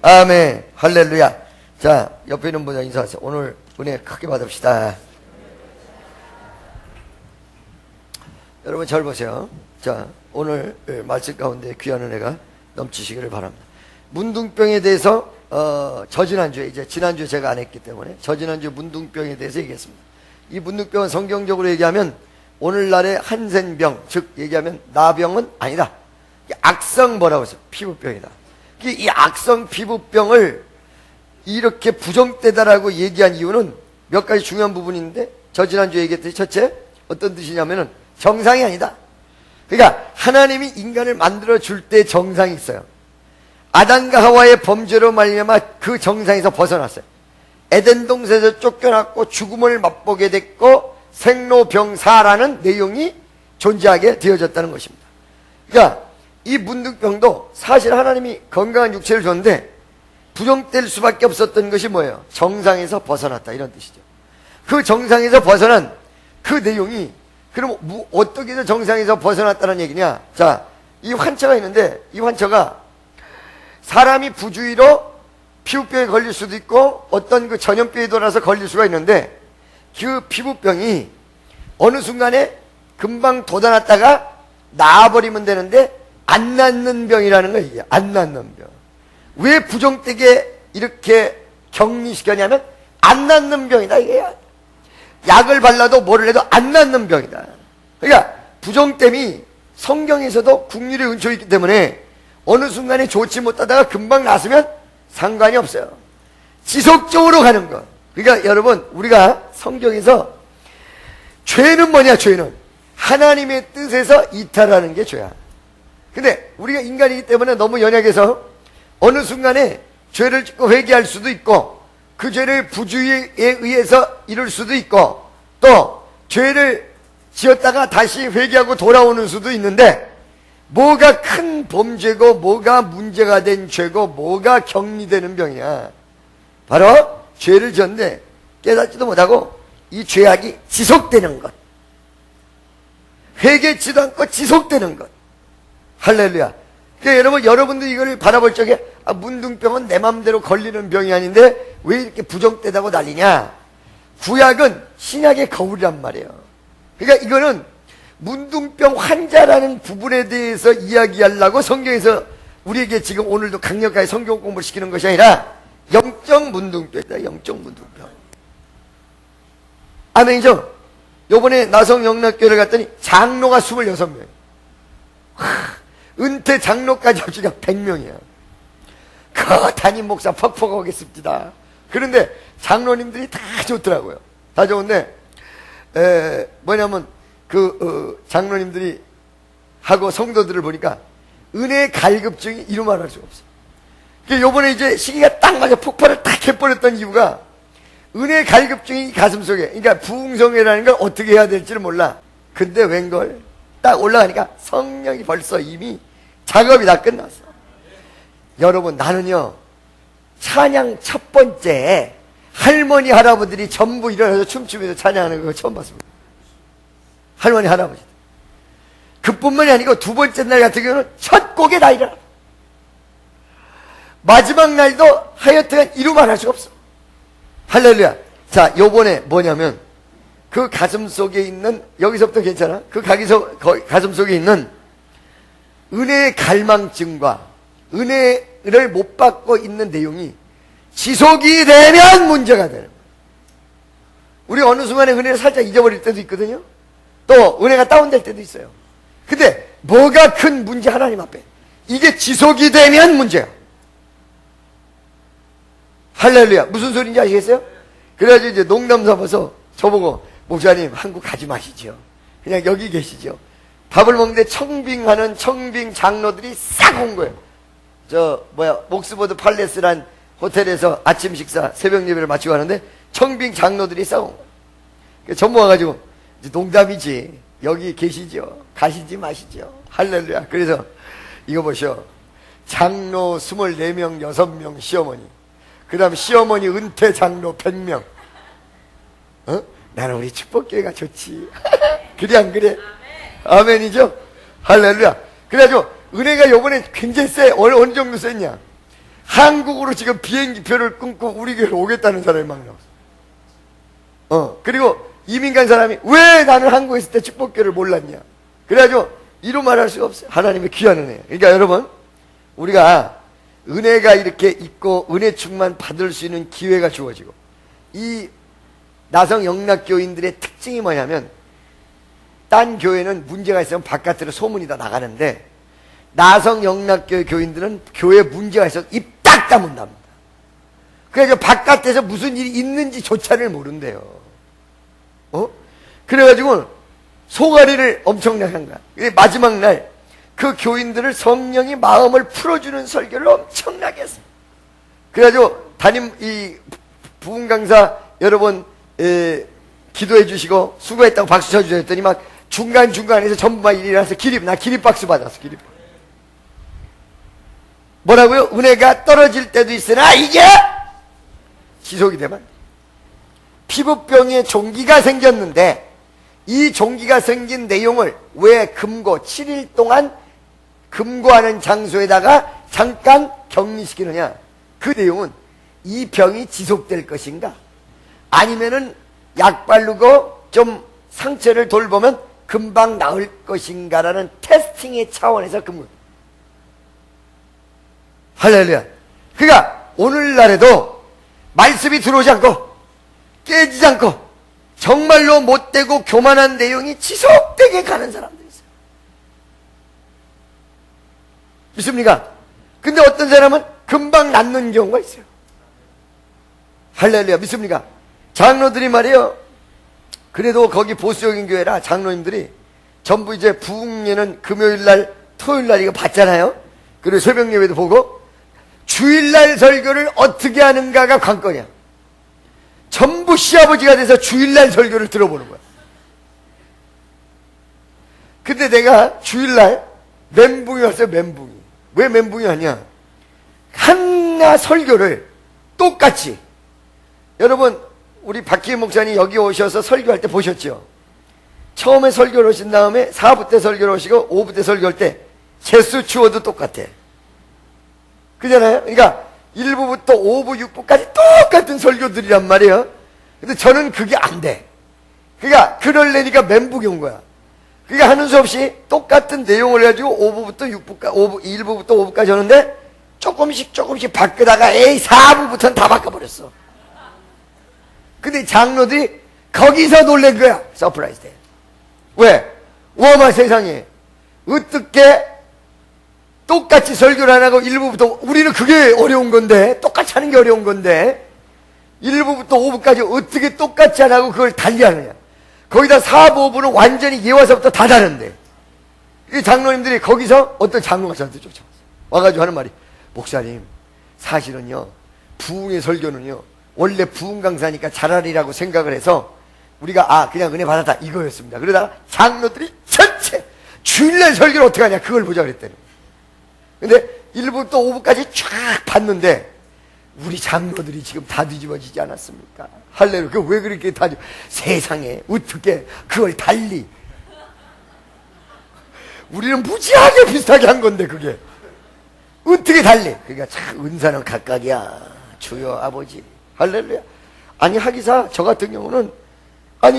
아멘. 할렐루야. 자, 옆에 있는 분과 인사하세요. 오늘 은혜 크게 받읍시다. 여러분 잘 보세요. 자, 오늘 말씀 가운데 귀한 은혜가 넘치시기를 바랍니다. 문둥병에 대해서 저지난주에, 이제 지난주에 제가 안 했기 때문에 저지난주 문둥병에 대해서 얘기했습니다. 이 문둥병은 성경적으로 얘기하면 오늘날의 한센병, 즉 얘기하면 나병은 아니다. 악성 뭐라고 했어요? 피부병이다. 이 악성 피부병을 이렇게 부정되다라고 얘기한 이유는 몇 가지 중요한 부분인데, 저 지난주에 얘기했듯이 첫째, 어떤 뜻이냐면은 정상이 아니다. 그러니까 하나님이 인간을 만들어 줄 때 정상이 있어요. 아담과 하와의 범죄로 말미암아 그 정상에서 벗어났어요. 에덴 동산에서 쫓겨났고 죽음을 맛보게 됐고 생로병사라는 내용이 존재하게 되어졌다는 것입니다. 그러니까 이 문둥병도 사실 하나님이 건강한 육체를 줬는데 부정될 수밖에 없었던 것이 뭐예요? 정상에서 벗어났다, 이런 뜻이죠. 그 정상에서 벗어난 그 내용이, 그럼 어떻게 해서 정상에서 벗어났다는 얘기냐? 자, 이 환처가 있는데 이 환처가 사람이 부주의로 피부병에 걸릴 수도 있고 어떤 그 전염병에 돌아서 걸릴 수가 있는데, 그 피부병이 어느 순간에 금방 돋아났다가 나아버리면 되는데 안 낫는 병이라는 거예요. 이게 안 낫는 병. 왜 부정되게 이렇게 격리시켰냐면 안 낫는 병이다, 이게. 약을 발라도 뭐를 해도 안 낫는 병이다. 그러니까 부정됨이 성경에서도 국률의 은총이 있기 때문에 어느 순간에 좋지 못하다가 금방 나으면 상관이 없어요. 지속적으로 가는 것. 그러니까 여러분, 우리가 성경에서 죄는 뭐냐? 죄는 하나님의 뜻에서 이탈하는 게 죄야. 근데 우리가 인간이기 때문에 너무 연약해서 어느 순간에 죄를 짓고 회개할 수도 있고, 그 죄를 부주의에 의해서 이룰 수도 있고, 또 죄를 지었다가 다시 회개하고 돌아오는 수도 있는데, 뭐가 큰 범죄고 뭐가 문제가 된 죄고 뭐가 격리되는 병이냐? 바로 죄를 지었는데 깨닫지도 못하고 이 죄악이 지속되는 것, 회개치도 않고 지속되는 것. 할렐루야. 그러니까 여러분들이 이걸 바라볼 적에 문둥병은 내 맘대로 걸리는 병이 아닌데 왜 이렇게 부정되다고 난리냐? 구약은 신약의 거울이란 말이에요. 그러니까 이거는 문둥병 환자라는 부분에 대해서 이야기하려고 성경에서 우리에게 지금 오늘도 강력하게 성경 공부를 시키는 것이 아니라 영적 문둥병이다. 영적 문둥병. 아멘이죠? 요번에 나성영락교회를 갔더니 장로가 26명. 은퇴 장로까지 합치가 100명이야. 그 담임 목사 퍽퍽하겠습니다. 그런데 장로님들이 다 좋더라고요. 다 좋은데 뭐냐면 장로님들이 하고 성도들을 보니까 은혜의 갈급증이 이루 말할 수가 없어요. 그러니까 요번에 이제 시기가 딱 맞아 폭발을 딱 해버렸던 이유가 은혜의 갈급증이 가슴속에, 그러니까 부흥성회라는 걸 어떻게 해야 될지를 몰라. 근데 웬걸 딱 올라가니까 성령이 벌써 이미 작업이 다 끝났어. 여러분, 나는요 찬양 첫 번째 할머니 할아버지들이 전부 일어나서 춤추면서 찬양하는 거 처음 봤습니다. 할머니 할아버지. 그뿐만이 아니고 두 번째 날 같은 경우는 첫 곡에 다 일어나. 마지막 날도 하여튼 이루 말할 수가 없어. 할렐루야. 자, 요번에 뭐냐면 그 가슴 속에 있는, 여기서부터 괜찮아? 그 가슴 속에 있는 은혜의 갈망증과 은혜를 못 받고 있는 내용이 지속이 되면 문제가 되는 거예요. 우리 어느 순간에 은혜를 살짝 잊어버릴 때도 있거든요. 또 은혜가 다운될 때도 있어요. 근데 뭐가 큰 문제? 하나님 앞에 이게 지속이 되면 문제야. 할렐루야. 무슨 소리인지 아시겠어요? 그래가지고 이제 농담 삼아서 저보고, 목사님 한국 가지 마시죠. 그냥 여기 계시죠. 밥을 먹는데 청빙하는 청빙 장로들이 싹 온 거예요. 옥스퍼드 팔레스란 호텔에서 아침 식사 새벽 예배를 마치고 하는데 청빙 장로들이 싹 온 거예요. 전부 와가지고, 농담이지, 여기 계시죠. 가시지 마시죠. 할렐루야. 그래서 이거 보셔. 장로 24명 6명 시어머니, 그 다음 시어머니 은퇴 장로 100명. 나는 우리 축복교회가 좋지. 그래 안 그래? 아멘이죠? 할렐루야. 그래가지고 은혜가 요번에 굉장히 세. 어느 정도 셌냐? 한국으로 지금 비행기표를 끊고 우리 교회로 오겠다는 사람이 막 나왔어. 그리고 이민 간 사람이 왜 나는 한국에 있을 때 축복교를 몰랐냐. 그래가지고 이루 말할 수가 없어요. 하나님의 귀한 은혜. 그러니까 여러분, 우리가 은혜가 이렇게 있고 은혜 충만 받을 수 있는 기회가 주어지고, 이 나성 영락교인들의 특징이 뭐냐면, 딴 교회는 문제가 있으면 바깥으로 소문이 다 나가는데, 나성 영락교회 교인들은 교회에 문제가 있어서 입 딱 다문답니다. 그래서 바깥에서 무슨 일이 있는지조차를 모른대요. 그래가지고 소가리를 엄청나게 한 거야. 마지막 날 그 교인들을 성령이 마음을 풀어주는 설교를 엄청나게 했어요. 그래가지고 이 부흥 강사 여러분 기도해 주시고 수고했다고 박수 쳐주세요 했더니 막 중간중간에서 전부 막 일어나서 나 기립박수 받았어. 기립박수. 뭐라고요? 은혜가 떨어질 때도 있으나 이게 지속이 되면 피부병에 종기가 생겼는데, 이 종기가 생긴 내용을 왜 금고 7일 동안 금고하는 장소에다가 잠깐 격리시키느냐. 그 내용은 이 병이 지속될 것인가, 아니면은 약 바르고 좀 상처를 돌보면 금방 나을 것인가라는 테스팅의 차원에서 금고. 할렐루야. 그러니까 오늘날에도 말씀이 들어오지 않고 깨지지 않고 정말로 못되고 교만한 내용이 지속되게 가는 사람들이 있어요. 믿습니까? 근데 어떤 사람은 금방 낫는 경우가 있어요. 할렐루야. 믿습니까? 장로들이 말이에요, 그래도 거기 보수적인 교회라 장로님들이 전부 이제 부흥예는 금요일날 토요일날 이거 봤잖아요. 그리고 새벽 예배도 보고 주일날 설교를 어떻게 하는가가 관건이야. 전부 시아버지가 돼서 주일날 설교를 들어보는 거야. 근데 내가 주일날 멘붕이 왔어요. 멘붕이. 왜 멘붕이 왔냐, 하나 설교를 똑같이, 여러분 우리 박기희 목사님 여기 오셔서 설교할 때 보셨죠? 처음에 설교를 오신 다음에 4부 때 설교를 오시고 5부 때 설교할 때 개수 추어도 똑같아. 그잖아요? 그러니까 1부부터 5부, 6부까지 똑같은 설교들이란 말이에요. 근데 저는 그게 안 돼. 그러니까 그럴래니까 멘붕이 온 거야. 그러니까 하는 수 없이 똑같은 내용을 해가지고 5부부터 6부까지, 1부부터 5부까지 하는데 조금씩 바꾸다가 4부부터는 다 바꿔버렸어. 근데 장로들이 거기서 놀란 거야. 서프라이즈 돼. 왜? 어마 세상에 어떻게 똑같이 설교를 안 하고 1부부터, 우리는 그게 어려운 건데, 똑같이 하는 게 어려운 건데 1부부터 5부까지 어떻게 똑같이 안 하고 그걸 달리 하느냐. 거기다 4부, 5부는 완전히 예화서부터 다 다른데, 이 장로님들이 거기서 어떤 장로가 저한테 쫓아왔어요. 와가지고 하는 말이, 목사님 사실은요 부흥의 설교는요 원래 부흥 강사니까 잘하리라고 생각을 해서 우리가 그냥 은혜 받았다 이거였습니다. 그러다가 장로들이 전체 주일날 설교를 어떻게 하냐 그걸 보자 그랬대요. 근데 1부부터 5부까지 쫙 봤는데 우리 장로들이 지금 다 뒤집어지지 않았습니까? 할렐루야. 왜 그렇게 세상에 어떻게 그걸 달리, 우리는 무지하게 비슷하게 한 건데 그게 어떻게 달리. 그러니까 참 은사는 각각이야 주여 아버지. 할렐루야. 아니 하기사 저 같은 경우는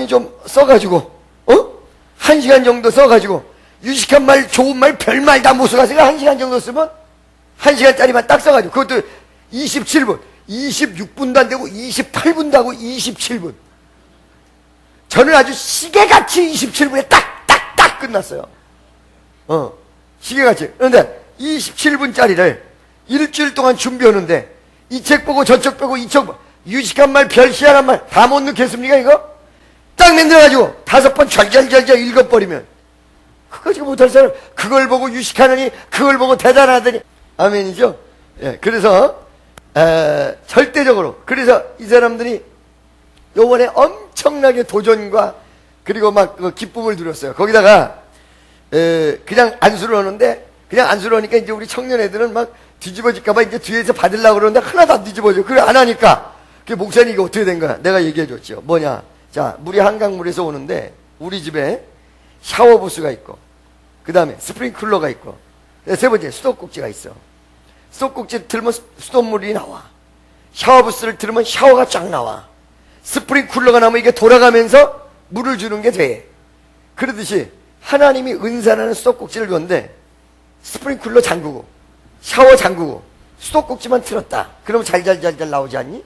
좀 써가지고 1시간 정도 써가지고 유식한 말, 좋은 말, 별말 다 못 써가지고 1시간 정도 쓰면 1시간짜리만 딱 써가지고, 그것도 27분, 26분도 안 되고 28분도 하고 27분. 저는 아주 시계같이 27분에 딱 끝났어요. 시계같이. 그런데 27분짜리를 일주일 동안 준비하는데 이 책 보고 저쪽 보고 이쪽 보고 유식한 말, 별 희한한 말 다 못 넣겠습니까 이거? 딱 만들어가지고 5번 절절절절 읽어버리면 그거지 못할 사람, 그걸 보고 유식하느니 그걸 보고 대단하더니. 아멘이죠? 예, 그래서 절대적으로, 그래서 이 사람들이 요번에 엄청나게 도전과 그리고 막 기쁨을 누렸어요. 거기다가 그냥 안수를 하는데, 그냥 안수를 하니까 이제 우리 청년 애들은 막 뒤집어질까봐 이제 뒤에서 받으려고 그러는데 하나도 안 뒤집어져. 그래 안 하니까. 그 목사님 이거 어떻게 된 거야? 내가 얘기해 줬죠. 뭐냐? 자, 물이 한강물에서 오는데 우리 집에 샤워부스가 있고, 그 다음에 스프링클러가 있고, 세 번째 수도꼭지가 있어. 수도꼭지를 틀면 수돗물이 나와. 샤워부스를 틀면 샤워가 쫙 나와. 스프링쿨러가 나면 이게 돌아가면서 물을 주는 게 돼. 그러듯이 하나님이 은사라는 수도꼭지를 줬는데 스프링쿨러 잠그고 샤워 잠그고 수도꼭지만 틀었다. 그러면 잘잘잘잘 나오지 않니?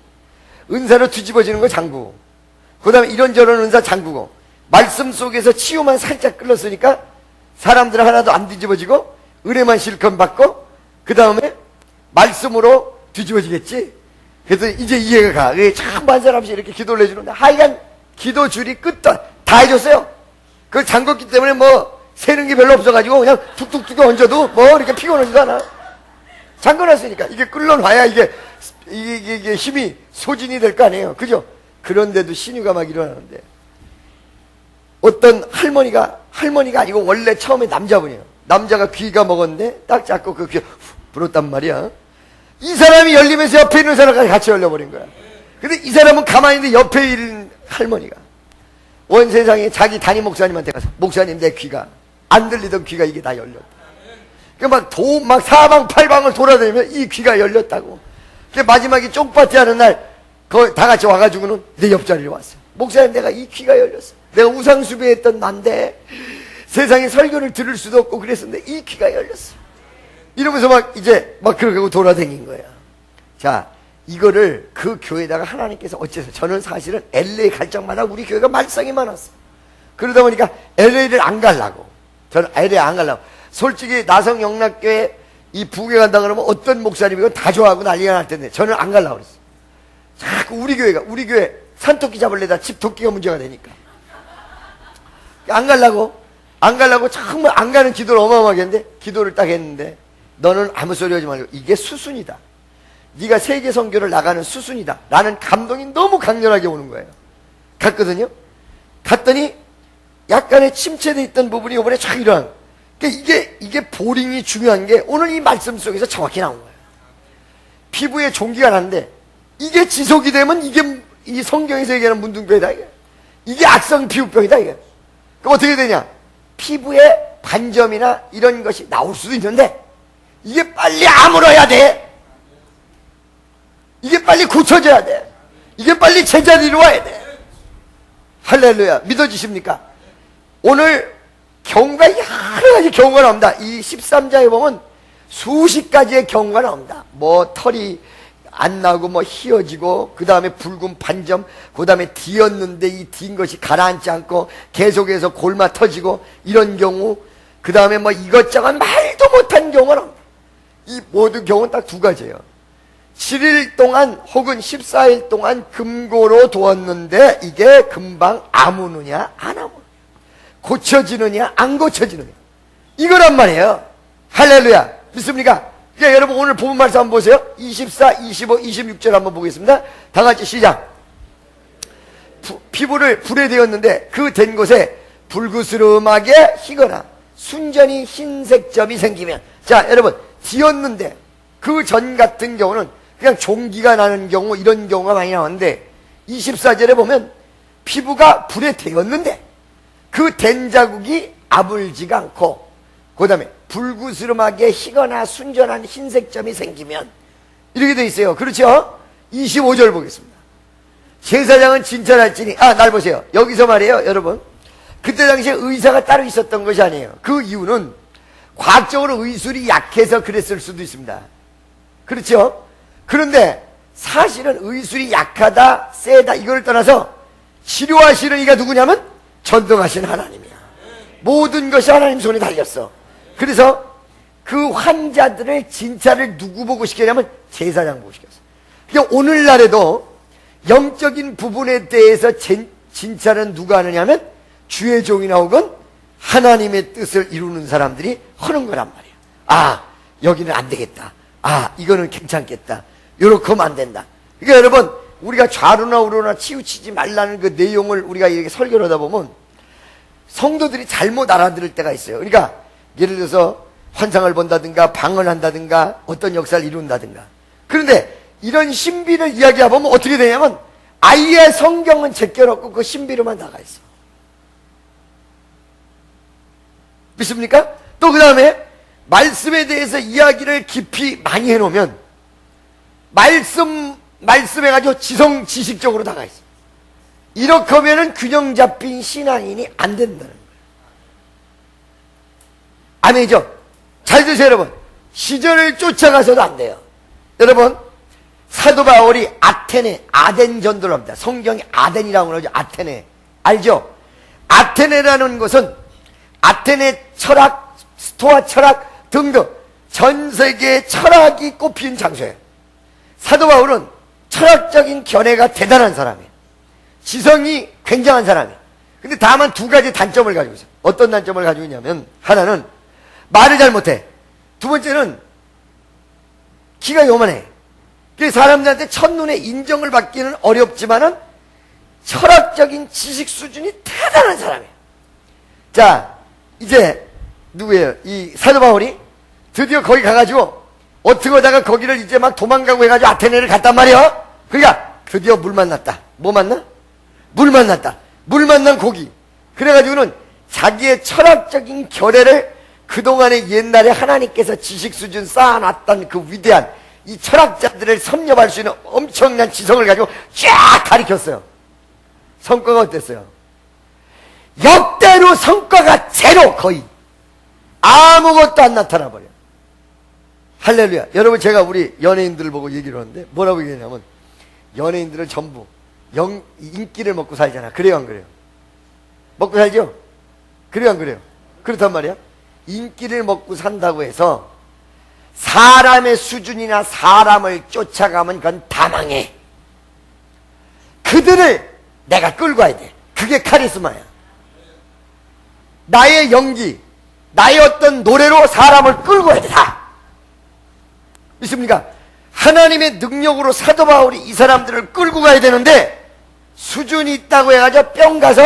은사로 뒤집어지는 거 잠그고 그 다음에 이런저런 은사 잠그고 말씀 속에서 치유만 살짝 끌었으니까 사람들 하나도 안 뒤집어지고 은혜만 실컷 받고 그 다음에 말씀으로 뒤집어지겠지. 그래서 이제 이해가 가. 참 많은 사람이 이렇게 기도를 해주는데 하여간 기도 줄이 끝도 다 해줬어요. 그걸 잠궜기 때문에 뭐 새는 게 별로 없어가지고 그냥 툭툭툭 얹어도 뭐 이렇게 피곤하지도 않아. 잠궈놨으니까 이게 끌어놔야 이게 힘이 소진이 될 거 아니에요. 그죠? 그런데도 신유가 막 일어나는데 어떤 할머니가 아니고 원래 처음에 남자분이에요. 남자가 귀가 먹었는데 딱 잡고 그 귀 불었단 말이야. 이 사람이 열리면서 옆에 있는 사람까지 같이 열려버린 거야. 근데 이 사람은 가만히 있는데 옆에 있는 할머니가 온 세상에 자기 담임 목사님한테 가서 목사님 내 귀가 안 들리던 귀가 이게 다 열렸다. 막 사방팔방을 돌아다니면 이 귀가 열렸다고. 마지막에 쪽파티 하는 날 다 같이 와가지고는 내 옆자리에 왔어. 목사님 내가 이 귀가 열렸어. 내가 우상숭배했던 난데 세상에 설교를 들을 수도 없고 그랬었는데 이 귀가 열렸어. 이러면서 막 그러고 돌아다닌 거야. 자, 이거를 그 교회에다가 하나님께서 어째서 저는 사실은 LA 갈 적마다 우리 교회가 말썽이 많았어. 그러다 보니까 LA를 안 가려고. 저는 LA 안 가려고. 솔직히 나성 영락교회 이 부흥회 간다 그러면 어떤 목사님이건 다 좋아하고 난리가 날 텐데 저는 안 가려고 그랬어. 자꾸 우리 교회 산토끼 잡을래다 집 토끼가 문제가 되니까 안 가려고 정말 안 가는 기도를 어마어마하게 했는데 기도를 딱 했는데 너는 아무 소리 하지 말고 이게 수순이다. 네가 세계 선교를 나가는 수순이다 라는 감동이 너무 강렬하게 오는 거예요. 갔더니 약간의 침체되어 있던 부분이 이번에 쫙 일어난. 이게 보링이 중요한 게 오늘 이 말씀 속에서 정확히 나온 거예요. 피부에 종기가 나는데 이게 지속이 되면 이게 이 성경에서 얘기하는 문둥병이다. 이게 악성 피부병이다. 이게. 그럼 어떻게 되냐? 피부에 반점이나 이런 것이 나올 수도 있는데 이게 빨리 아물어야 돼. 이게 빨리 고쳐져야 돼. 이게 빨리 제자리로 와야 돼. 할렐루야. 믿어지십니까? 오늘 경우가 여러 가지 경우가 나옵니다. 이 13장에 보면 수십 가지의 경우가 나옵니다. 뭐 털이 안 나고 뭐 휘어지고 그 다음에 붉은 반점 그 다음에 뒤었는데 이 뒤인 것이 가라앉지 않고 계속해서 골마 터지고 이런 경우 그 다음에 뭐 이것저것 말도 못한 경우가 나옵니다. 이 모든 경우는 딱 두 가지예요. 7일 동안 혹은 14일 동안 금고로 두었는데 이게 금방 아무느냐 안 아무느냐 고쳐지느냐 안 고쳐지느냐 이거란 말이에요. 할렐루야. 믿습니까? 그러니까 여러분 오늘 본문 말씀 한번 보세요. 24, 25, 26절 한번 보겠습니다. 다 같이 시작. 피부를 불에 대었는데 그 된 곳에 불그스름하게 희거나 순전히 흰색 점이 생기면 자 여러분 뒤었는데 그 전 같은 경우는 그냥 종기가 나는 경우 이런 경우가 많이 나오는데 24절에 보면 피부가 불에 대었는데 그 된 자국이 아물지가 않고 그 다음에 불구스름하게 희거나 순전한 흰색 점이 생기면 이렇게 돼 있어요. 그렇죠? 25절 보겠습니다. 제사장은 진찰할지니 날 보세요. 여기서 말이에요 여러분 그때 당시에 의사가 따로 있었던 것이 아니에요. 그 이유는 과학적으로 의술이 약해서 그랬을 수도 있습니다. 그렇죠? 그런데 사실은 의술이 약하다 세다 이걸 떠나서 치료하시는 이가 누구냐면 전능하신 하나님이야. 모든 것이 하나님 손에 달렸어. 그래서 그 환자들의 진찰을 누구 보고 시켰냐면 제사장 보고 시켰어. 그러니까 오늘날에도 영적인 부분에 대해서 진찰은 누가 하느냐면 주의 종이나 혹은 하나님의 뜻을 이루는 사람들이 하는 거란 말이야. 여기는 안 되겠다. 이거는 괜찮겠다. 요렇게 하면 안 된다. 그러니까 여러분 우리가 좌로나 우로나 치우치지 말라는 그 내용을 우리가 이렇게 설교를 하다 보면 성도들이 잘못 알아들을 때가 있어요. 그러니까 예를 들어서 환상을 본다든가 방언을 한다든가 어떤 역사를 이룬다든가 그런데 이런 신비를 이야기하다 보면 어떻게 되냐면 아예 성경은 제껴놓고 그 신비로만 나가 있어. 믿습니까? 또 그 다음에 말씀에 대해서 이야기를 깊이 많이 해놓으면 말씀해가지고 지식적으로 나가있어. 이렇게 하면은 균형 잡힌 신앙인이 안 된다는 거예요. 아멘이죠? 잘 드세요, 여러분. 시절을 쫓아가서도 안 돼요. 여러분, 사도 바울이 아덴 전도를 합니다. 성경이 아덴이라고 그러죠. 아테네. 알죠? 아테네라는 것은 아테네 철학, 스토아 철학 등등 전 세계의 철학이 꼽힌 장소예요. 사도 바울은 철학적인 견해가 대단한 사람이에요. 지성이 굉장한 사람이에요. 근데 다만 두 가지 단점을 가지고 있어요. 어떤 단점을 가지고 있냐면, 하나는 말을 잘 못해. 두 번째는 키가 요만해. 그래서 사람들한테 첫눈에 인정을 받기는 어렵지만은 철학적인 지식 수준이 대단한 사람이에요. 자, 이제 누구예요? 이 사도 바울이 드디어 거기 가가지고 어떻게 하다가 거기를 이제 막 도망가고 해가지고 아테네를 갔단 말이에요. 그러니까 드디어 물 만났다. 뭐 만나? 물 만났다. 물 만난 고기. 그래가지고는 자기의 철학적인 결례를 그동안에 옛날에 하나님께서 지식 수준 쌓아놨던 그 위대한 이 철학자들을 섭렵할 수 있는 엄청난 지성을 가지고 쫙 가리켰어요. 성과가 어땠어요? 역대로 성과가 제로. 거의 아무것도 안 나타나 버려. 할렐루야. 여러분, 제가 우리 연예인들을 보고 얘기를 하는데 뭐라고 얘기하냐면, 연예인들은 전부 인기를 먹고 살잖아. 그래요, 안 그래요? 먹고 살죠? 그래요, 안 그래요? 그렇단 말이야. 인기를 먹고 산다고 해서 사람의 수준이나 사람을 쫓아가면 그건 다 망해. 그들을 내가 끌고 와야 돼. 그게 카리스마야. 나의 연기, 나의 어떤 노래로 사람을 끌고 와야 돼. 다 믿습니까? 하나님의 능력으로 사도 바울이 이 사람들을 끌고 가야 되는데, 수준이 있다고 해가지고 뿅 가서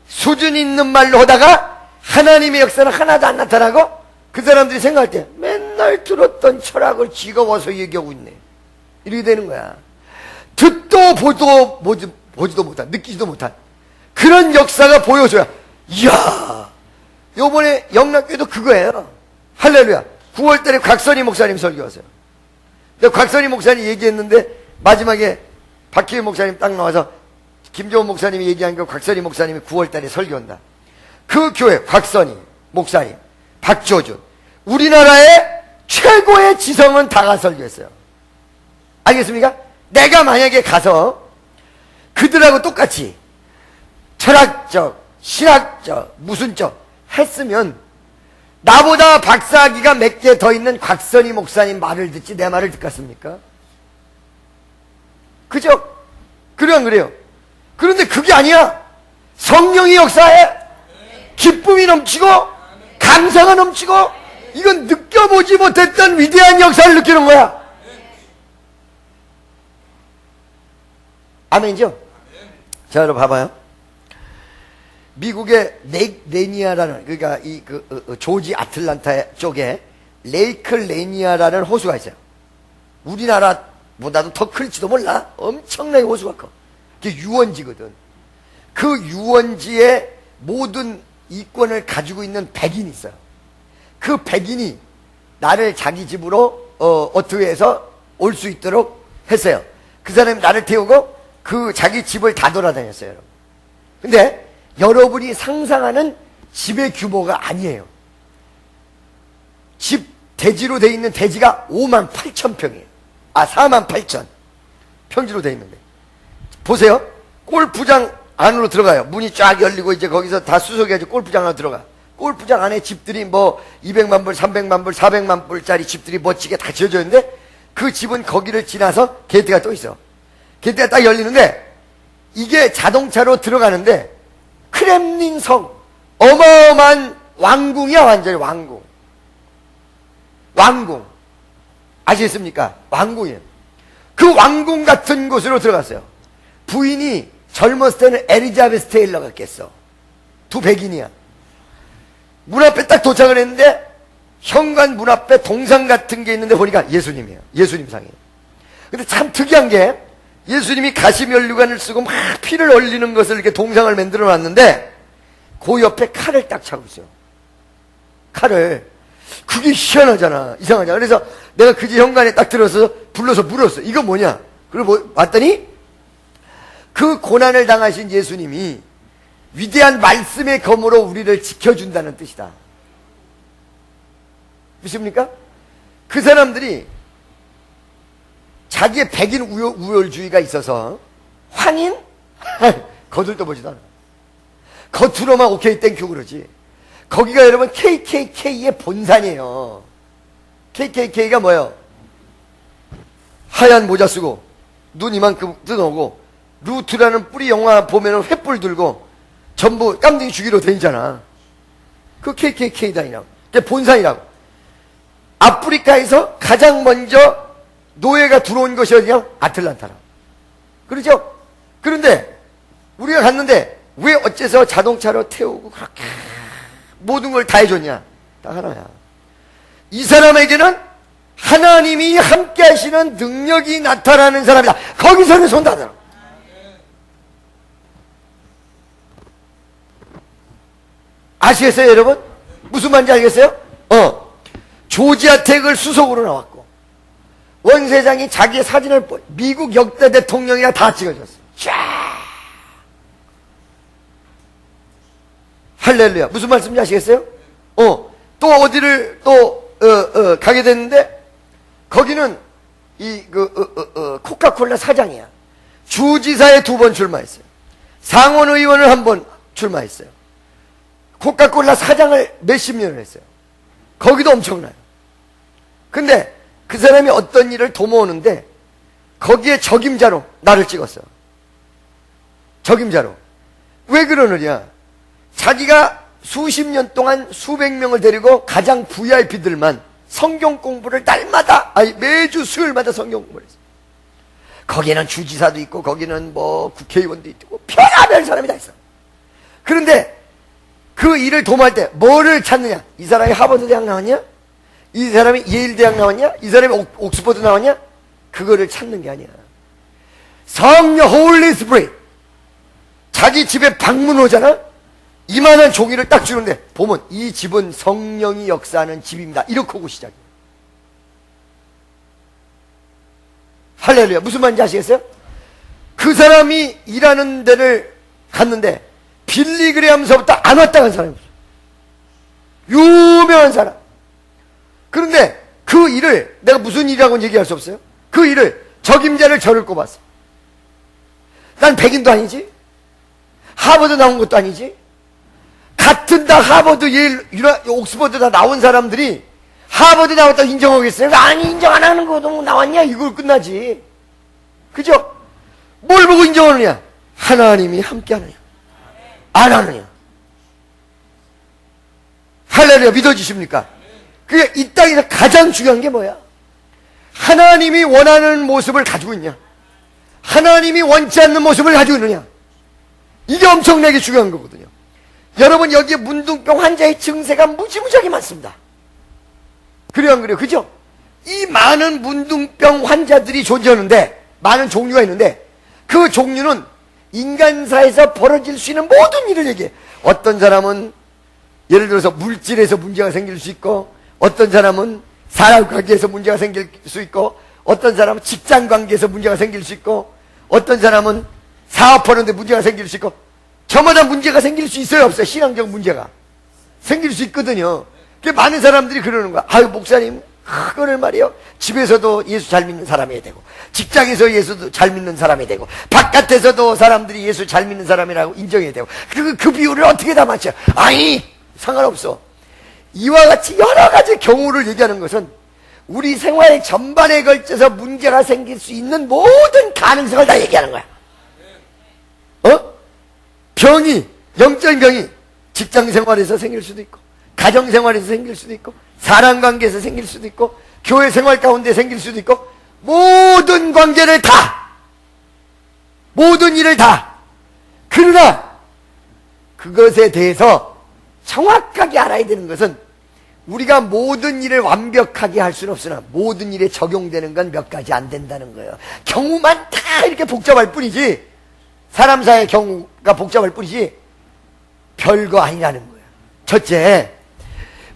수준 있는 말로 하다가 하나님의 역사는 하나도 안 나타나고, 그 사람들이 생각할 때 맨날 들었던 철학을 지겨워서 얘기하고 있네. 이렇게 되는 거야. 듣도 보지도 못한, 느끼지도 못한 그런 역사가 보여줘야, 이야, 요번에 영락교회도 그거예요. 할렐루야. 9월달에 곽선희 목사님 설교하세요. 근데 곽선희 목사님 얘기했는데 마지막에 박희일 목사님 딱 나와서 김종훈 목사님이 얘기한 거 곽선희 목사님이 9월달에 설교한다. 그 교회 곽선희 목사님, 박조준, 우리나라의 최고의 지성은 다 가서 설교했어요. 알겠습니까? 내가 만약에 가서 그들하고 똑같이 철학적, 신학적, 무슨적 했으면 나보다 박사학위가 몇 개 더 있는 곽선희 목사님 말을 듣지 내 말을 듣겠습니까? 그죠? 그래요, 안 그래요? 그런데 그게 아니야. 성령이 역사해. 기쁨이 넘치고 감사가 넘치고, 이건 느껴보지 못했던 위대한 역사를 느끼는 거야. 아멘이죠? 자, 여러분 봐봐요. 미국의 레니아라는, 그러니까 조지 아틀란타 쪽에 레이크 레니아라는 호수가 있어요. 우리나라보다도 더 클지도 몰라. 엄청나게 호수가 커. 그게 유원지거든. 그 유원지에 모든 이권을 가지고 있는 백인이 있어요. 그 백인이 나를 자기 집으로 어떻게 해서 올 수 있도록 했어요. 그 사람이 나를 태우고 그 자기 집을 다 돌아다녔어요, 여러분. 근데 여러분이 상상하는 집의 규모가 아니에요. 집 대지로 돼 있는 대지가 58,000평이에요. 48,000 평지로 돼 있는데, 보세요. 골프장 안으로 들어가요. 문이 쫙 열리고 이제 거기서 다 수속해가지고 골프장 안으로 들어가. 골프장 안에 집들이 뭐 200만 불, 300만 불, 400만 불짜리 집들이 멋지게 다 지어져 있는데, 그 집은 거기를 지나서 게이트가 또 있어. 게이트가 딱 열리는데, 이게 자동차로 들어가는데 크렘린 성, 어마어마한 왕궁이야. 완전히 왕궁. 왕궁 아시겠습니까? 왕궁이에요. 그 왕궁 같은 곳으로 들어갔어요. 부인이 젊었을 때는 엘리자베스 테일러 같겠어. 두 백인이야. 문 앞에 딱 도착을 했는데 현관 문 앞에 동상 같은 게 있는데 보니까 예수님이에요. 예수님 상이에요. 근데 참 특이한 게, 예수님이 가시면류관을 쓰고 막 피를 흘리는 것을 이렇게 동상을 만들어 놨는데 그 옆에 칼을 딱 차고 있어요. 칼을. 그게 희한하잖아. 이상하잖아. 그래서 내가 그제 현관에 딱 들어서 불러서 물었어. 이거 뭐냐? 그리고 봤더니 그 고난을 당하신 예수님이 위대한 말씀의 검으로 우리를 지켜준다는 뜻이다. 믿습니까? 그 사람들이 자기의 백인 우월주의가 있어서 황인? 거들떠 보지도 않아. 겉으로만 오케이 땡큐 그러지. 거기가 여러분 KKK의 본산이에요. KKK가 뭐예요? 하얀 모자 쓰고 눈 이만큼 뜯어오고 루트라는 뿌리 영화 보면은 횃불 들고 전부 깜둥이 주기로 되잖아. 그 KKK단이라고. 그게 본산이라고. 아프리카에서 가장 먼저 노예가 들어온 것이 어디냐? 아틀란타라고. 그렇죠? 그런데 우리가 갔는데 왜 어째서 자동차로 태우고 그렇게 모든 걸 다 해줬냐? 딱 하나야. 이 사람에게는 하나님이 함께 하시는 능력이 나타나는 사람이다. 거기서는 손 닫아라. 아시겠어요, 여러분? 무슨 말인지 알겠어요? 조지아 텍을 수석으로 나왔고, 원세장이 자기의 사진을 미국 역대 대통령이랑 다 찍어줬어. 쫙! 할렐루야. 무슨 말씀인지 아시겠어요? 또 어디를 가게 됐는데, 거기는 코카콜라 사장이야. 주지사에 2번 출마했어요. 상원의원을 1번 출마했어요. 코카콜라 사장을 몇십 년을 했어요. 거기도 엄청나요. 근데 그 사람이 어떤 일을 도모하는데 거기에 적임자로 나를 찍었어. 적임자로. 왜 그러느냐? 자기가 수십 년 동안 수백 명을 데리고 가장 VIP들만 성경 공부를 날마다, 매주 수요일마다 성경 공부를 했어요. 거기는 주지사도 있고 거기는 뭐 국회의원도 있고 별의별 사람이 다 있어. 그런데 그 일을 도모할 때 뭐를 찾느냐? 이 사람이 하버드 대학 나왔냐? 이 사람이 예일 대학 나왔냐? 이 사람이 옥스퍼드 나왔냐? 그거를 찾는 게 아니야. 성령 홀리 스피릿. 자기 집에 방문 오잖아? 이만한 종이를 딱 주는데 보면 이 집은 성령이 역사하는 집입니다. 이렇게 오고 시작이야. 할렐루야. 무슨 말인지 아시겠어요? 그 사람이 일하는 데를 갔는데 빌리그레함서부터 안 왔다 간 사람이 없어. 유명한 사람. 그런데 그 일을 내가 무슨 일이라고는 얘기할 수 없어요. 그 일을 적임자를 저를 꼽았어. 난 백인도 아니지, 하버드 나온 것도 아니지. 같은 다 하버드, 예일, 옥스퍼드 다 나온 사람들이 하버드 나왔다고 인정하겠어요? 아니, 인정 안 하는 거도 뭐 나왔냐? 이걸 끝나지. 그죠? 뭘 보고 인정하느냐? 하나님이 함께 하느냐? 안 하느냐? 할렐루야. 믿어지십니까? 그게 이 땅에서 가장 중요한 게 뭐야? 하나님이 원하는 모습을 가지고 있냐? 하나님이 원치 않는 모습을 가지고 있느냐? 이게 엄청나게 중요한 거거든요. 여러분, 여기에 문둥병 환자의 증세가 무지무지하게 많습니다. 그래요, 안 그래요? 그죠? 이 많은 문둥병 환자들이 존재하는데, 많은 종류가 있는데, 그 종류는 인간사에서 벌어질 수 있는 모든 일을 얘기해. 어떤 사람은 예를 들어서 물질에서 문제가 생길 수 있고, 어떤 사람은 사람 관계에서 문제가 생길 수 있고, 어떤 사람은 직장 관계에서 문제가 생길 수 있고, 어떤 사람은 사업하는데 문제가 생길 수 있고, 저마다 문제가 생길 수 있어요, 없어요? 신앙적 문제가 생길 수 있거든요. 많은 사람들이 그러는 거야. 아유, 목사님, 그거를 말이요, 집에서도 예수 잘 믿는 사람이 되고, 직장에서 예수도 잘 믿는 사람이 되고, 바깥에서도 사람들이 예수 잘 믿는 사람이라고 인정해야 되고, 그 비율을 어떻게 다 맞춰? 아니, 상관없어. 이와 같이 여러 가지 경우를 얘기하는 것은 우리 생활 전반에 걸쳐서 문제가 생길 수 있는 모든 가능성을 다 얘기하는 거야. 병이, 영적인 병이 직장 생활에서 생길 수도 있고, 가정 생활에서 생길 수도 있고, 사람 관계에서 생길 수도 있고, 교회 생활 가운데 생길 수도 있고, 모든 관계를 다, 모든 일을 다. 그러나 그것에 대해서 정확하게 알아야 되는 것은, 우리가 모든 일을 완벽하게 할 수는 없으나 모든 일에 적용되는 건 몇 가지 안 된다는 거예요. 경우만 다 이렇게 복잡할 뿐이지, 사람 사이의 경우가 복잡할 뿐이지 별거 아니라는 거예요. 첫째,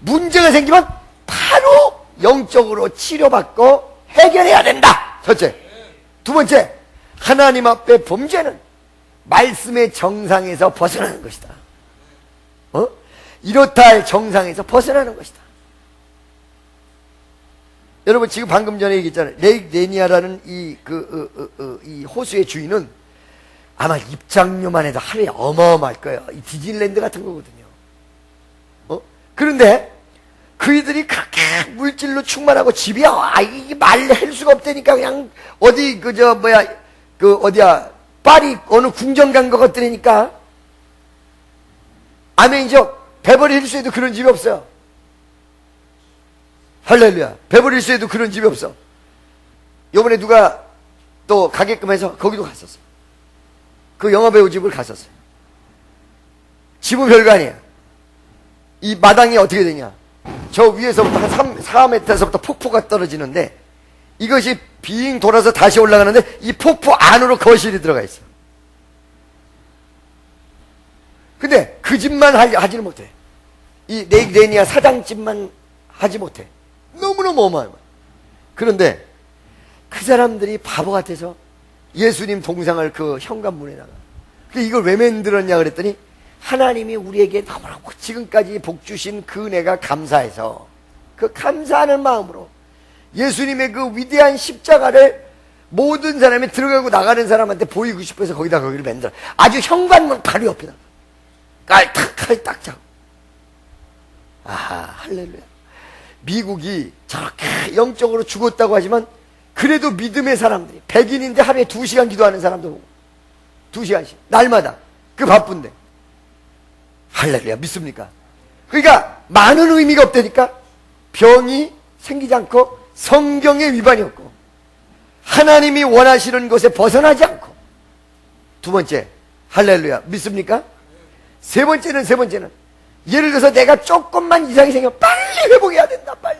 문제가 생기면 바로 영적으로 치료받고 해결해야 된다. 첫째. 두 번째, 하나님 앞에 범죄는 말씀의 정상에서 벗어나는 것이다. 이렇다 할 정상에서 벗어나는 것이다. 여러분, 지금 방금 전에 얘기했잖아요. 레이크 데니아라는 이 호수의 주인은 아마 입장료만 해도 하루에 어마어마할 거예요. 이 디즈니랜드 같은 거거든요. 그런데 그이들이 그렇게 물질로 충만하고 집이 이게 말할 수가 없다니까 그냥 어디 어디야 파리 어느 궁전 간 것 같더라니까. 아멘이죠. 베버리 힐스에도 그런 집이 없어요. 할렐루야. 베버리 힐스에도 그런 집이 없어. 요번에 누가 또 가게끔 해서 거기도 갔었어. 그 영화배우 집을 갔었어요. 집은 별거 아니에요. 이 마당이 어떻게 되냐, 저 위에서부터 한 4m에서부터 폭포가 떨어지는데 이것이 빙 돌아서 다시 올라가는데 이 폭포 안으로 거실이 들어가 있어. 근데 그 집만 하지를 못해. 이 레이니아 사장집만 하지 못해. 너무너무 어마어마해. 그런데 그 사람들이 바보 같아서 예수님 동상을 그 현관문에다가, 이걸 왜 만들었냐 그랬더니 하나님이 우리에게 너무너무 지금까지 복 주신 그 은혜가 감사해서 그 감사하는 마음으로 예수님의 그 위대한 십자가를 모든 사람이 들어가고 나가는 사람한테 보이고 싶어서 거기를 만들어. 아주 현관문 바로 옆에다 칼 딱 잡고. 아하, 할렐루야. 미국이 저렇게 영적으로 죽었다고 하지만 그래도 믿음의 사람들이, 백인인데 하루에 2시간 기도하는 사람도 보고 2시간씩 날마다 그 바쁜데. 할렐루야. 믿습니까? 그러니까 많은 의미가 없다니까. 병이 생기지 않고 성경의 위반이 없고 하나님이 원하시는 것에 벗어나지 않고. 두 번째, 할렐루야. 믿습니까? 세 번째는 예를 들어서 내가 조금만 이상이 생기면 빨리 회복해야 된다. 빨리.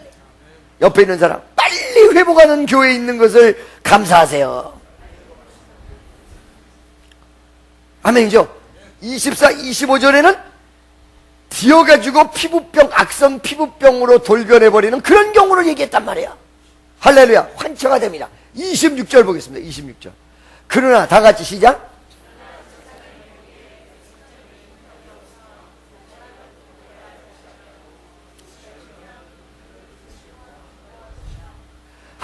옆에 있는 사람, 빨리 회복하는 교회에 있는 것을 감사하세요. 아멘이죠? 24, 25절에는 뒤어가지고 피부병, 악성 피부병으로 돌변해버리는 그런 경우를 얘기했단 말이야. 할렐루야. 환처가 됩니다. 26절 보겠습니다. 26절. 그러나 다 같이 시작.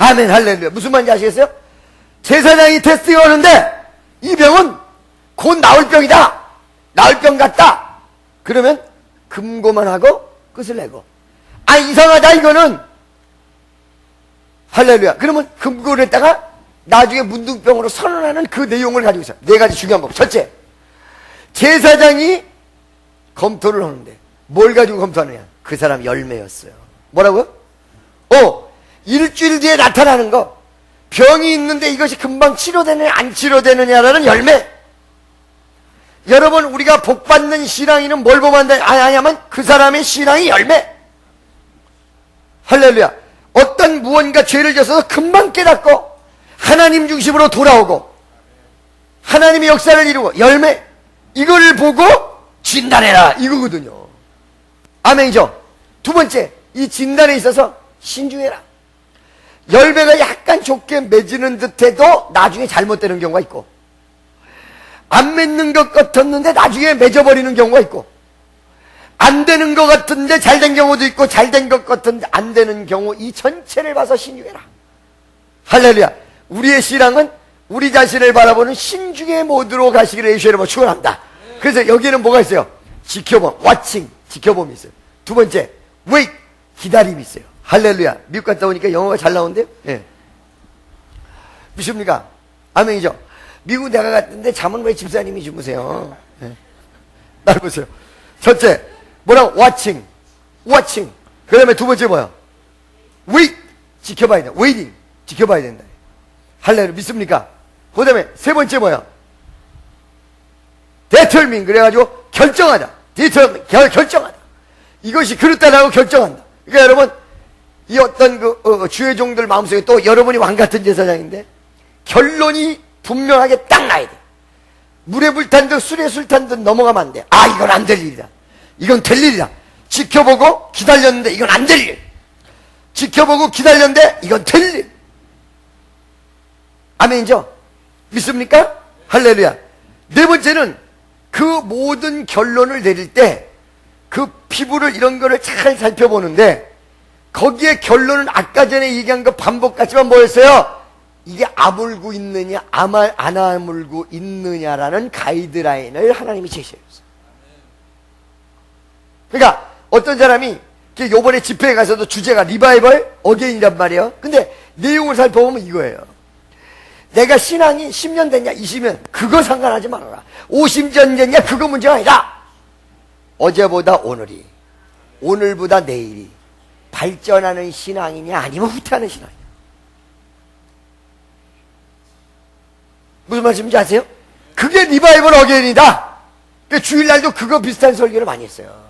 아멘. 할렐루야. 무슨 말인지 아시겠어요? 제사장이 테스트가 오는데 이 병은 곧 나을 병이다, 나을 병 같다. 그러면 금고만 하고 끝을 내고, 이상하다 이거는. 할렐루야. 그러면 금고를 했다가 나중에 문둥병으로 선언하는 그 내용을 가지고 있어요. 네 가지 중요한 법. 첫째, 제사장이 검토를 하는데 뭘 가지고 검토하느냐? 그 사람 열매였어요. 뭐라고요? 일주일 뒤에 나타나는 거, 병이 있는데 이것이 금방 치료되느냐 안 치료되느냐라는 열매. 여러분, 우리가 복받는 신앙인은 뭘 보면 아냐면 그 사람의 신앙이 열매. 할렐루야. 어떤 무언가 죄를 져서 금방 깨닫고 하나님 중심으로 돌아오고 하나님의 역사를 이루고 열매, 이걸 보고 진단해라 이거거든요. 아멘이죠? 두 번째, 이 진단에 있어서 신중해라. 열매가 약간 좋게 맺는 듯해도 나중에 잘못되는 경우가 있고, 안 맺는 것 같았는데 나중에 맺어버리는 경우가 있고, 안 되는 것 같은데 잘 된 경우도 있고, 잘 된 것 같은데 안 되는 경우, 이 전체를 봐서 신중해라. 할렐루야. 우리의 신앙은 우리 자신을 바라보는 신중의 모드로 가시기를 예수 이름으로 축원합니다. 그래서 여기에는 뭐가 있어요? 지켜봄, watching, 지켜봄이 있어요. 두 번째, wait, 기다림이 있어요. 할렐루야. 미국 갔다 오니까 영어가 잘 나오는데요? 예. 믿습니까? 아멘이죠? 미국 내가 갔는데 잠은 왜 집사님이 주무세요? 예. 날 보세요. 첫째, 뭐라고? watching. 그 다음에 두 번째 뭐야? wait, 지켜봐야 돼. waiting, 지켜봐야 된다. 할렐루야. 믿습니까? 그 다음에 세 번째 뭐야? determine, 그래가지고 결정하다. determine, 결정하다. 이것이 그렇다라고 결정한다. 그러니까 여러분, 이 어떤 주의 종들 마음속에 또 여러분이 왕같은 제사장인데 결론이 분명하게 딱 나야 돼. 물에 불 탄 듯 술에 술 탄 듯 넘어가면 안 돼. 이건 안 될 일이다, 이건 될 일이다. 지켜보고 기다렸는데 이건 안 될 일. 지켜보고 기다렸는데 이건 틀림. 아멘이죠? 믿습니까? 할렐루야. 네 번째는 그 모든 결론을 내릴 때 그 피부를 이런 거를 잘 살펴보는데 거기에 결론은 아까 전에 얘기한 거 반복 같지만 뭐였어요? 이게 아물고 있느냐 안 아물고 있느냐라는 가이드라인을 하나님이 제시했어요. 그러니까 어떤 사람이 요번에 집회에 가서도 주제가 리바이벌 어게인이란 말이에요. 근데 내용을 살펴보면 이거예요. 내가 신앙이 10년 됐냐 20년 그거 상관하지 말아라. 50년 됐냐 그거 문제가 아니라 어제보다 오늘이 오늘보다 내일이 발전하는 신앙이냐 아니면 후퇴하는 신앙이냐. 무슨 말씀인지 아세요? 그게 리바이벌 어게인이다. 주일날도 그거 비슷한 설교를 많이 했어요.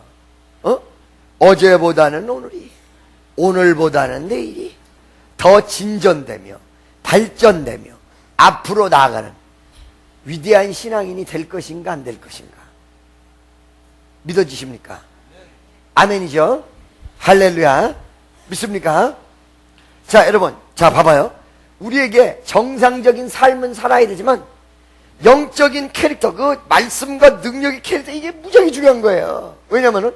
어제보다는 오늘이 오늘보다는 내일이 더 진전되며 발전되며 앞으로 나아가는 위대한 신앙인이 될 것인가 안 될 것인가 믿어지십니까? 아멘이죠? 할렐루야. 믿습니까? 자 여러분, 자 봐봐요. 우리에게 정상적인 삶은 살아야 되지만 영적인 캐릭터, 그 말씀과 능력의 캐릭터, 이게 무지하게 중요한 거예요. 왜냐면은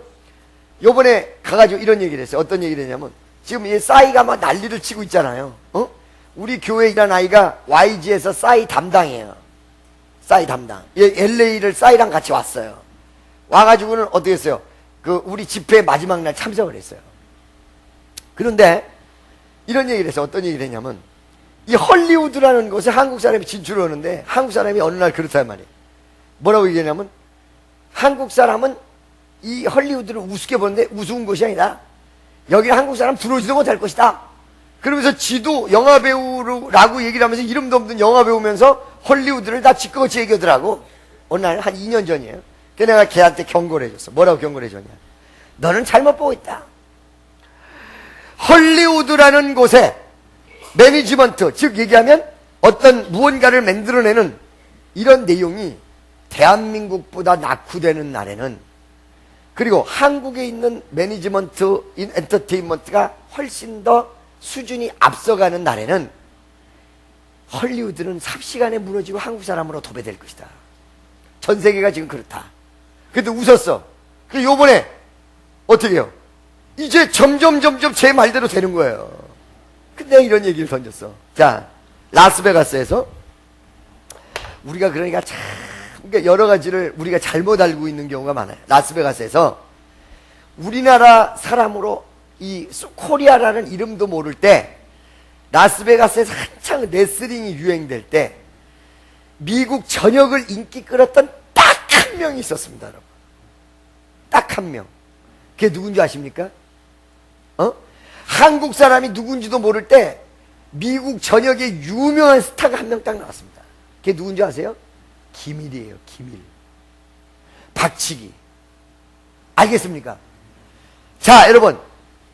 요번에 가가지고 이런 얘기를 했어요. 어떤 얘기를 했냐면 지금 이 싸이가 막 난리를 치고 있잖아요. 우리 교회에 일한 아이가 YG에서 싸이 담당이에요. 싸이 담당. LA를 싸이랑 같이 왔어요. 와가지고는 어떻게 했어요? 우리 집회 마지막 날 참석을 했어요. 그런데 이런 얘기를 했어요. 어떤 얘기를 했냐면 이 헐리우드라는 곳에 한국 사람이 진출을 하는데 한국 사람이 어느 날 그렇단 말이에요. 뭐라고 얘기하냐면 한국 사람은 이 헐리우드를 우습게 보는데 우스운 것이 아니라 여기 한국 사람 들어오지도 못할 것이다. 그러면서 지도 영화배우라고 얘기를 하면서 이름도 없는 영화배우면서 헐리우드를 다 지꺼같이 얘기하더라고. 어느 날 한 2년 전이에요. 그래서 내가 걔한테 경고를 해줬어. 뭐라고 경고를 해줬냐. 너는 잘못 보고 있다. 헐리우드라는 곳에 매니지먼트, 즉 얘기하면 어떤 무언가를 만들어내는 이런 내용이 대한민국보다 낙후되는 날에는, 그리고 한국에 있는 매니지먼트, 엔터테인먼트가 훨씬 더 수준이 앞서가는 날에는 헐리우드는 삽시간에 무너지고 한국 사람으로 도배될 것이다. 전 세계가 지금 그렇다. 그래도 웃었어. 그래서 요번에 어떻게 해요? 이제 점점 제 말대로 되는 거예요. 근데 이런 얘기를 던졌어. 자, 라스베가스에서 우리가 그러니까 참 여러 가지를 우리가 잘못 알고 있는 경우가 많아요. 라스베가스에서 우리나라 사람으로 이 코리아라는 이름도 모를 때 라스베가스에서 한창 레슬링이 유행될 때 미국 전역을 인기 끌었던 딱 한 명이 있었습니다, 여러분. 딱 한 명. 그게 누군지 아십니까? 한국 사람이 누군지도 모를 때 미국 전역에 유명한 스타가 한 명 딱 나왔습니다. 그게 누군지 아세요? 김일이에요. 김일. 박치기. 알겠습니까? 자, 여러분,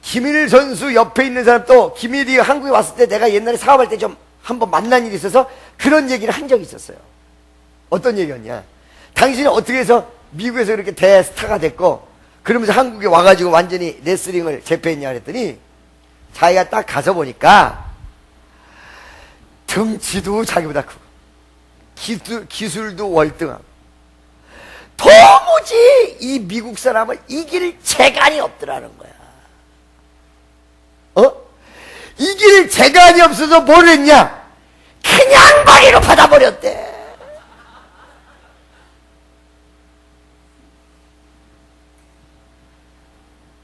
김일 선수 옆에 있는 사람도 김일이 한국에 왔을 때 내가 옛날에 사업할 때 좀 한번 만난 일이 있어서 그런 얘기를 한 적이 있었어요. 어떤 얘기였냐? 당신이 어떻게 해서 미국에서 이렇게 대스타가 됐고 그러면서 한국에 와가지고 완전히 레슬링을 제패했냐 그랬더니 자기가 딱 가서 보니까 등치도 자기보다 크고 기술도 월등하고 도무지 이 미국 사람을 이길 재간이 없더라는 거야. 이길 재간이 없어서 뭘 했냐? 그냥 방해로 받아버렸대.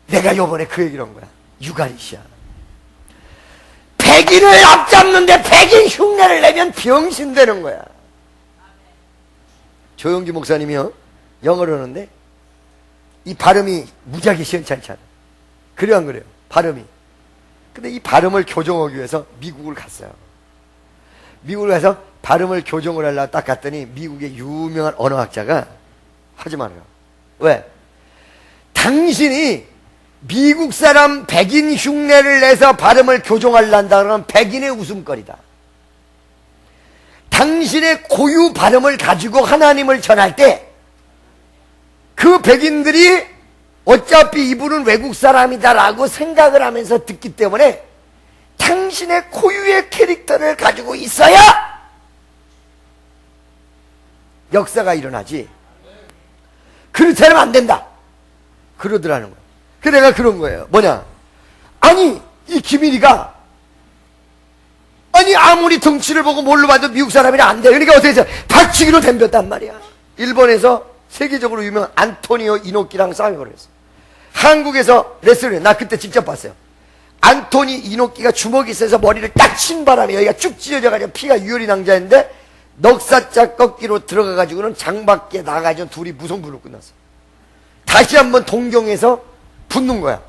내가 요번에 그 얘기를 한 거야. 유가리시아. 백인을 앞잡는데 백인 흉내를 내면 병신 되는 거야. 조영기 목사님이요, 영어를 하는데 이 발음이 무지하게 시원찮지 않아. 그래요 안 그래요? 발음이. 근데 이 발음을 교정하기 위해서 미국을 갔어요. 미국을 가서 발음을 교정을 하려고 딱 갔더니 미국의 유명한 언어학자가 하지 말아요. 왜? 당신이 미국 사람 백인 흉내를 내서 발음을 교정하려한다 그러면 백인의 웃음거리다. 당신의 고유 발음을 가지고 하나님을 전할 때 그 백인들이 어차피 이분은 외국 사람이다라고 생각을 하면서 듣기 때문에 당신의 고유의 캐릭터를 가지고 있어야 역사가 일어나지. 그렇지 않으면 안 된다. 그러더라는 거예요. 그래서 내가 그런 거예요. 뭐냐? 아니, 이 김일이가 아니 아무리 덩치를 보고 뭘로 봐도 미국 사람이라 안 돼. 그러니까 어떻게 해서 박치기로 덤볐단 말이야. 일본에서 세계적으로 유명한 안토니오 이노키랑 싸움이 벌어졌어. 한국에서 레슬링, 나 그때 직접 봤어요. 안토니 이노키가 주먹이 세서 머리를 딱 친 바람에 여기가 쭉 찢어져가지고 피가 유혈이 낭자했는데 넉사자 꺾기로 들어가가지고는 장 밖에 나가지고 둘이 무승부로 끝났어. 다시 한번 동경에서 붙는 거야.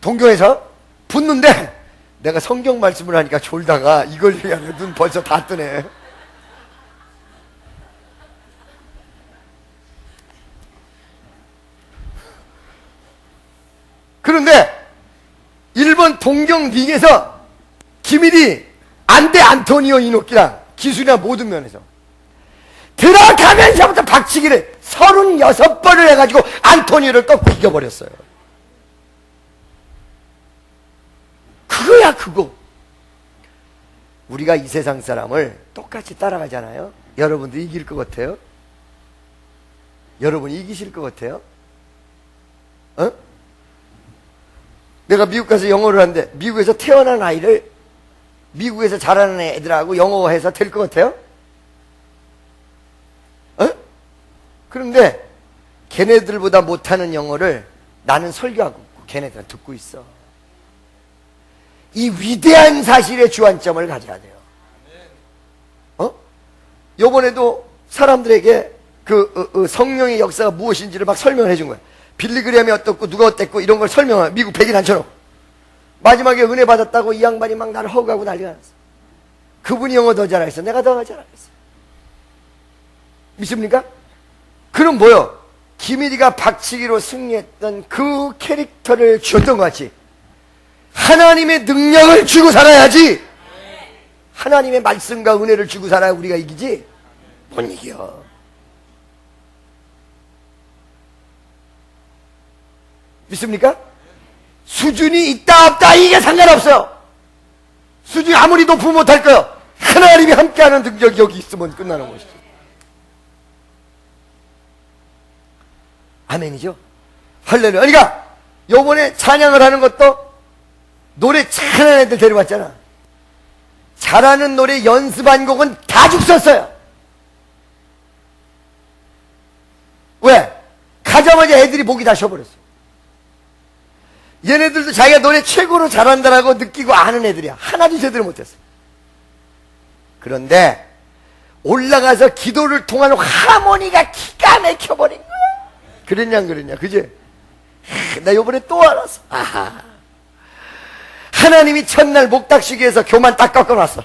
동경에서 붙는데 내가 성경 말씀을 하니까 졸다가 이걸 얘기하면 눈 벌써 다 뜨네. 그런데 일본 동경 링에서 김일이 안 돼. 안토니오 이노키랑 기술이나 모든 면에서 들어가면서부터 박치기를 36번을 해가지고 안토니오를 꺾고 이겨버렸어요. 그거야 그거. 우리가 이 세상 사람을 똑같이 따라가잖아요. 여러분도 이길 것 같아요? 여러분이 이기실 것 같아요? 어? 내가 미국 가서 영어를 하는데 미국에서 태어난 아이를 미국에서 자라는 애들하고 영어해서 될 것 같아요? 어? 그런데 걔네들보다 못하는 영어를 나는 설교하고 있고 걔네들은 듣고 있어. 이 위대한 사실의 주안점을 가져야 돼요. 어? 요번에도 사람들에게 성령의 역사가 무엇인지를 막 설명을 해준 거야. 빌리그램이 어떻고 누가 어땠고 이런 걸 설명해. 미국 백인 한처럼. 마지막에 은혜 받았다고 이 양반이 막 나를 허가하고 난리가 났어. 그분이 영어 더 잘하겠어. 내가 더 잘하겠어. 믿습니까? 그럼 뭐요? 김일이가 박치기로 승리했던 그 캐릭터를 주었던 것 같이 하나님의 능력을 주고 살아야지. 하나님의 말씀과 은혜를 주고 살아야 우리가 이기지. 못 이겨. 믿습니까? 수준이 있다 없다 이게 상관없어요. 수준이 아무리 높으면 못할 거예요. 하나님이 함께하는 능력이 여기 있으면 끝나는 것이죠. 아멘이죠. 할렐루야. 그러니까 요번에 찬양을 하는 것도 노래 잘하는 애들 데려왔잖아. 잘하는 노래 연습한 곡은 다 죽었어요. 왜? 가자마자 애들이 목이 다 쉬어버렸어. 얘네들도 자기가 노래 최고로 잘한다라고 느끼고 아는 애들이야. 하나도 제대로 못했어. 그런데 올라가서 기도를 통한 하모니가 기가 막혀버린 거야. 그랬냐 안 그랬냐, 그지? 나 요번에 또 알았어. 아하. 하나님이 첫날 목닥치기에서 교만 딱 꺾어놨어.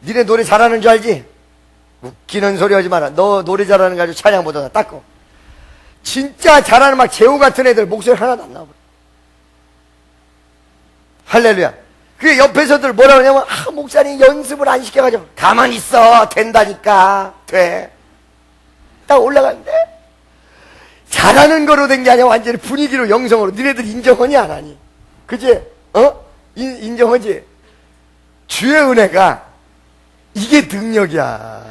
니네 노래 잘하는 줄 알지? 웃기는 소리 하지 마라. 너 노래 잘하는 거 가지고 찬양 못하나 닦고. 진짜 잘하는 막 제호 같은 애들 목소리 하나도 안 나와. 할렐루야. 그게 옆에서들 뭐라 그러냐면, 목사님 연습을 안 시켜가지고. 가만히 있어. 된다니까. 돼. 딱 올라갔는데, 잘하는 거로 된 게 아니라 완전히 분위기로 영성으로. 니네들 인정하니 안 하니? 그치? 인정하지? 주의 은혜가 이게 능력이야.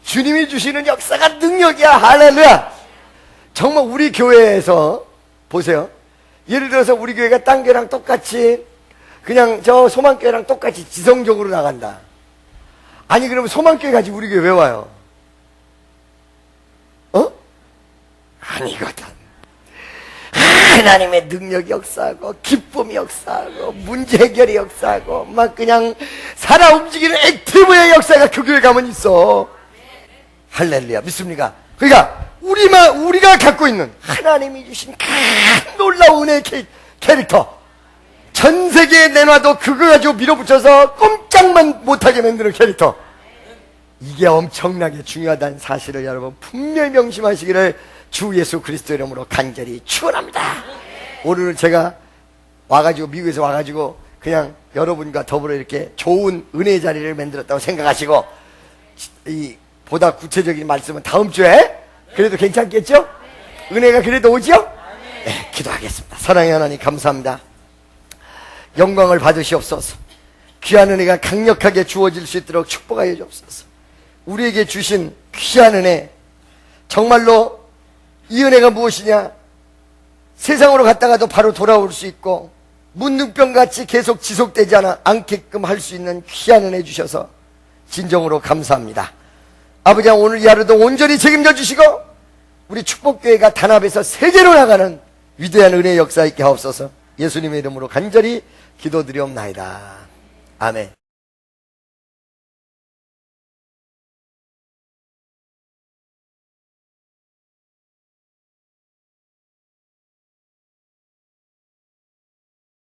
주님이 주시는 역사가 능력이야. 할렐루야. 정말 우리 교회에서 보세요. 예를 들어서 우리 교회가 딴 교회랑 똑같이 그냥 저 소망교회랑 똑같이 지성적으로 나간다. 아니 그러면 소망교회 가지고 우리 교회 왜 와요? 아니거든. 하나님의 능력이 역사하고 기쁨이 역사하고 문제 해결이 역사하고 막 그냥 살아 움직이는 액티브의 역사가 그 교회 가면 있어. 할렐루야. 믿습니까? 그러니까 우리가 갖고 있는 하나님이 주신 큰 놀라운 은혜의 캐릭터, 전 세계에 내놔도 그거 가지고 밀어붙여서 꼼짝만 못하게 만드는 캐릭터, 이게 엄청나게 중요하다는 사실을 여러분 분명히 명심하시기를 주 예수 그리스도 이름으로 간절히 축원합니다. 오늘 제가 와가지고 미국에서 와가지고 그냥 여러분과 더불어 이렇게 좋은 은혜의 자리를 만들었다고 생각하시고, 이 보다 구체적인 말씀은 다음 주에 그래도 괜찮겠죠? 은혜가 그래도 오죠? 네, 기도하겠습니다. 사랑의 하나님 감사합니다. 영광을 받으시옵소서. 귀한 은혜가 강력하게 주어질 수 있도록 축복하여 주옵소서. 우리에게 주신 귀한 은혜, 정말로 이 은혜가 무엇이냐? 세상으로 갔다가도 바로 돌아올 수 있고 문둥병같이 계속 지속되지 않게끔 할 수 있는 귀한 은혜 주셔서 진정으로 감사합니다. 아버지, 오늘 이 하루도 온전히 책임져 주시고 우리 축복교회가 단합해서 세계로 나가는 위대한 은혜의 역사 있게 하옵소서. 예수님의 이름으로 간절히 기도드리옵나이다. 아멘.